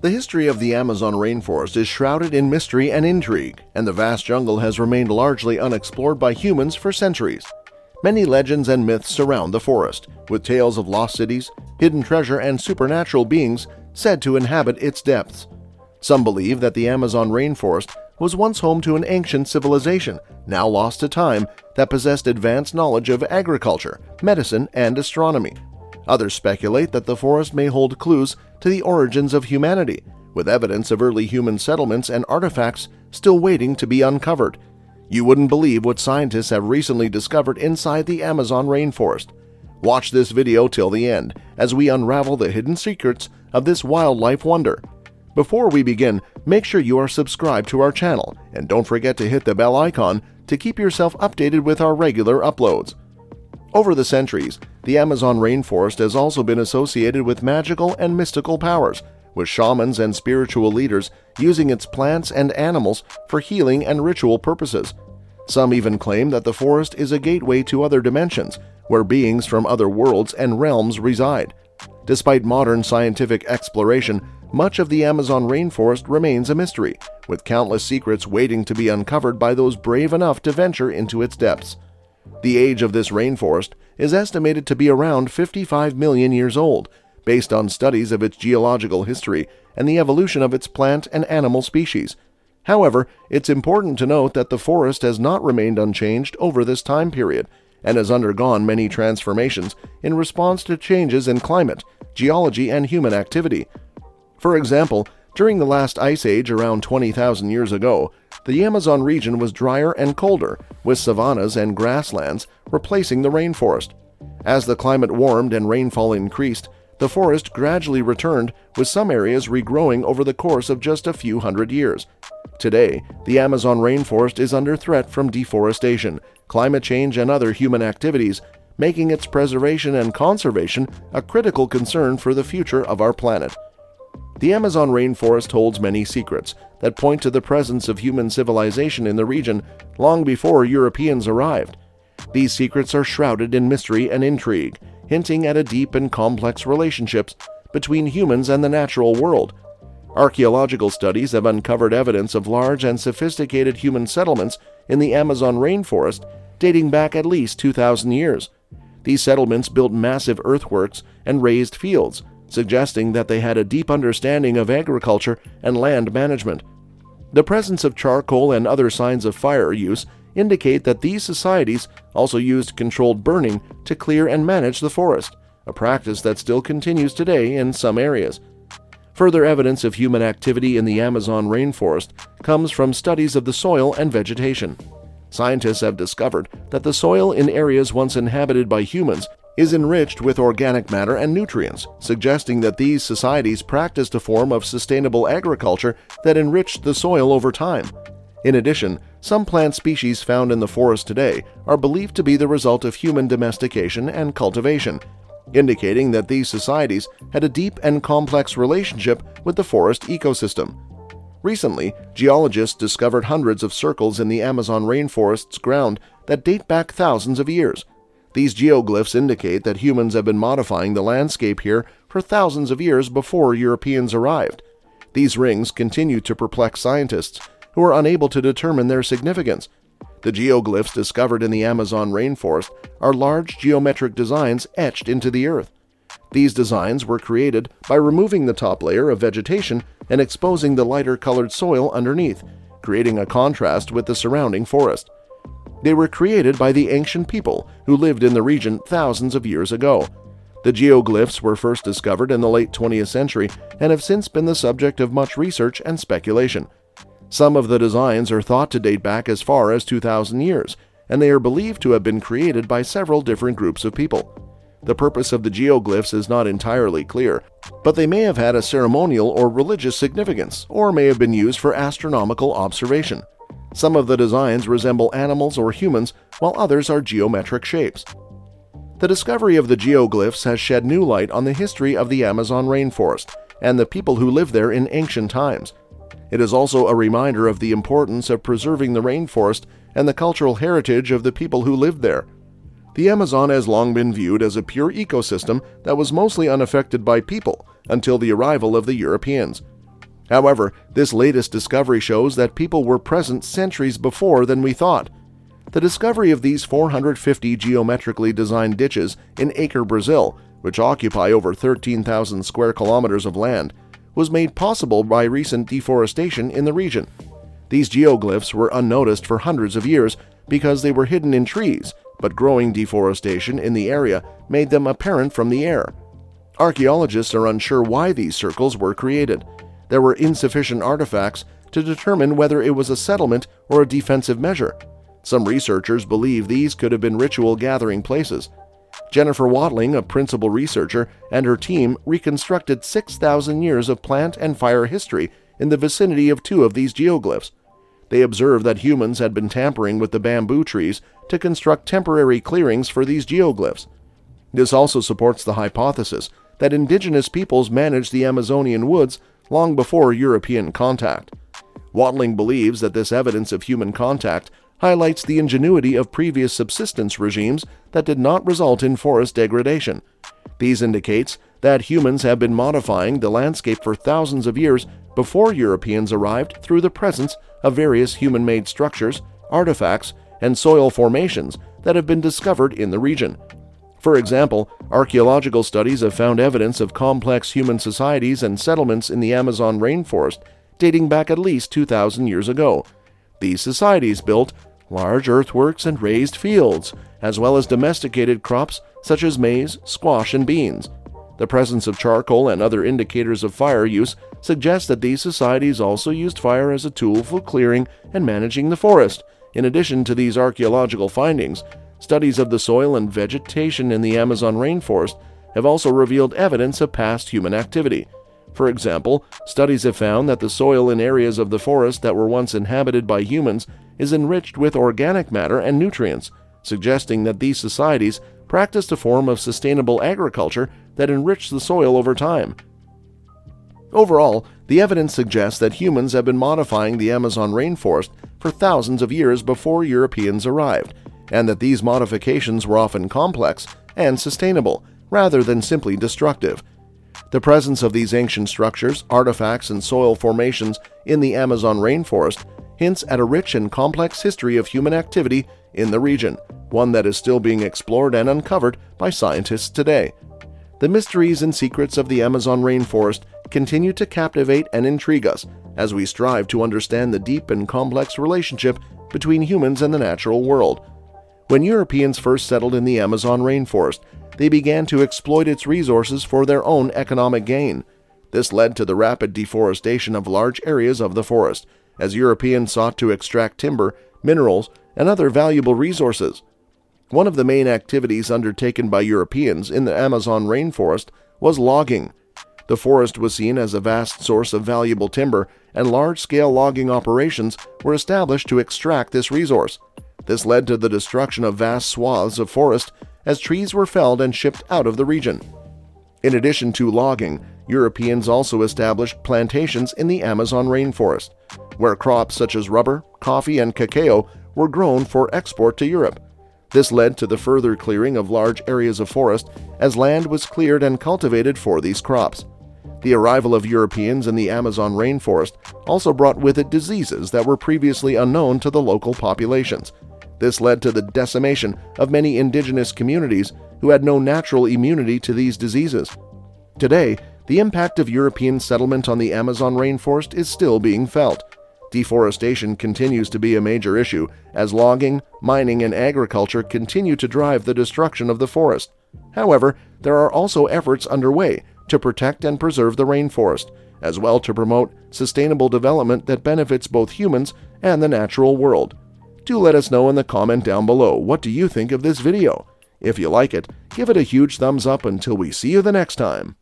The history of the Amazon rainforest is shrouded in mystery and intrigue, and the vast jungle has remained largely unexplored by humans for centuries. Many legends and myths surround the forest, with tales of lost cities, hidden treasure, and supernatural beings said to inhabit its depths. Some believe that the Amazon rainforest was once home to an ancient civilization, now lost to time, that possessed advanced knowledge of agriculture, medicine, and astronomy. Others speculate that the forest may hold clues to the origins of humanity, with evidence of early human settlements and artifacts still waiting to be uncovered. You wouldn't believe what scientists have recently discovered inside the Amazon rainforest. Watch this video till the end as we unravel the hidden secrets of this wildlife wonder. Before we begin, make sure you are subscribed to our channel, and don't forget to hit the bell icon to keep yourself updated with our regular uploads. Over the centuries, the Amazon rainforest has also been associated with magical and mystical powers, with shamans and spiritual leaders using its plants and animals for healing and ritual purposes. Some even claim that the forest is a gateway to other dimensions, where beings from other worlds and realms reside. Despite modern scientific exploration, much of the Amazon rainforest remains a mystery, with countless secrets waiting to be uncovered by those brave enough to venture into its depths. The age of this rainforest is estimated to be around 55 million years old, based on studies of its geological history and the evolution of its plant and animal species. However, it's important to note that the forest has not remained unchanged over this time period, and has undergone many transformations in response to changes in climate, geology, and human activity. For example, during the last ice age around 20,000 years ago, the Amazon region was drier and colder, with savannas and grasslands replacing the rainforest. As the climate warmed and rainfall increased, the forest gradually returned, with some areas regrowing over the course of just a few hundred years. Today, the Amazon rainforest is under threat from deforestation, climate change, and other human activities, making its preservation and conservation a critical concern for the future of our planet. The Amazon rainforest holds many secrets that point to the presence of human civilization in the region long before Europeans arrived. These secrets are shrouded in mystery and intrigue, hinting at a deep and complex relationships between humans and the natural world. Archaeological studies have uncovered evidence of large and sophisticated human settlements in the Amazon rainforest dating back at least 2,000 years. These settlements built massive earthworks and raised fields, suggesting that they had a deep understanding of agriculture and land management. The presence of charcoal and other signs of fire use indicate that these societies also used controlled burning to clear and manage the forest, a practice that still continues today in some areas. Further evidence of human activity in the Amazon rainforest comes from studies of the soil and vegetation. Scientists have discovered that the soil in areas once inhabited by humans is enriched with organic matter and nutrients, suggesting that these societies practiced a form of sustainable agriculture that enriched the soil over time. In addition, some plant species found in the forest today are believed to be the result of human domestication and cultivation, indicating that these societies had a deep and complex relationship with the forest ecosystem. Recently, geologists discovered hundreds of circles in the Amazon rainforest's ground that date back thousands of years. These geoglyphs indicate that humans have been modifying the landscape here for thousands of years before Europeans arrived. These rings continue to perplex scientists, who are unable to determine their significance. The geoglyphs discovered in the Amazon rainforest are large geometric designs etched into the earth. These designs were created by removing the top layer of vegetation and exposing the lighter-colored soil underneath, creating a contrast with the surrounding forest. They were created by the ancient people who lived in the region thousands of years ago. The geoglyphs were first discovered in the late 20th century and have since been the subject of much research and speculation. Some of the designs are thought to date back as far as 2,000 years, and they are believed to have been created by several different groups of people. The purpose of the geoglyphs is not entirely clear, but they may have had a ceremonial or religious significance, or may have been used for astronomical observation. Some of the designs resemble animals or humans, while others are geometric shapes. The discovery of the geoglyphs has shed new light on the history of the Amazon rainforest and the people who lived there in ancient times. It is also a reminder of the importance of preserving the rainforest and the cultural heritage of the people who lived there. The Amazon has long been viewed as a pure ecosystem that was mostly unaffected by people until the arrival of the Europeans. However, this latest discovery shows that people were present centuries before than we thought. The discovery of these 450 geometrically designed ditches in Acre, Brazil, which occupy over 13,000 square kilometers of land, was made possible by recent deforestation in the region. These geoglyphs were unnoticed for hundreds of years because they were hidden in trees, but growing deforestation in the area made them apparent from the air. Archaeologists are unsure why these circles were created. There were insufficient artifacts to determine whether it was a settlement or a defensive measure. Some researchers believe these could have been ritual gathering places. Jennifer Watling, a principal researcher, and her team reconstructed 6,000 years of plant and fire history in the vicinity of two of these geoglyphs. They observed that humans had been tampering with the bamboo trees to construct temporary clearings for these geoglyphs. This also supports the hypothesis that indigenous peoples managed the Amazonian woods long before European contact. Watling believes that this evidence of human contact highlights the ingenuity of previous subsistence regimes that did not result in forest degradation. These indicates that humans have been modifying the landscape for thousands of years before Europeans arrived through the presence of various human-made structures, artifacts, and soil formations that have been discovered in the region. For example, archaeological studies have found evidence of complex human societies and settlements in the Amazon rainforest dating back at least 2,000 years ago. These societies built large earthworks and raised fields, as well as domesticated crops such as maize, squash, and beans. The presence of charcoal and other indicators of fire use suggests that these societies also used fire as a tool for clearing and managing the forest. In addition to these archaeological findings, studies of the soil and vegetation in the Amazon rainforest have also revealed evidence of past human activity. For example, studies have found that the soil in areas of the forest that were once inhabited by humans is enriched with organic matter and nutrients, suggesting that these societies practiced a form of sustainable agriculture that enriched the soil over time. Overall, the evidence suggests that humans have been modifying the Amazon rainforest for thousands of years before Europeans arrived, and that these modifications were often complex and sustainable, rather than simply destructive. The presence of these ancient structures, artifacts, and soil formations in the Amazon rainforest hints at a rich and complex history of human activity in the region, one that is still being explored and uncovered by scientists today. The mysteries and secrets of the Amazon rainforest continue to captivate and intrigue us as we strive to understand the deep and complex relationship between humans and the natural world. When Europeans first settled in the Amazon rainforest, they began to exploit its resources for their own economic gain. This led to the rapid deforestation of large areas of the forest, as Europeans sought to extract timber, minerals, and other valuable resources. One of the main activities undertaken by Europeans in the Amazon rainforest was logging. The forest was seen as a vast source of valuable timber, and large-scale logging operations were established to extract this resource. This led to the destruction of vast swaths of forest as trees were felled and shipped out of the region. In addition to logging, Europeans also established plantations in the Amazon rainforest, where crops such as rubber, coffee, and cacao were grown for export to Europe. This led to the further clearing of large areas of forest as land was cleared and cultivated for these crops. The arrival of Europeans in the Amazon rainforest also brought with it diseases that were previously unknown to the local populations. This led to the decimation of many indigenous communities who had no natural immunity to these diseases. Today, the impact of European settlement on the Amazon rainforest is still being felt. Deforestation continues to be a major issue as logging, mining, and agriculture continue to drive the destruction of the forest. However, there are also efforts underway to protect and preserve the rainforest, as well to promote sustainable development that benefits both humans and the natural world. Do let us know in the comment down below, what do you think of this video? If you like it, give it a huge thumbs up until we see you the next time.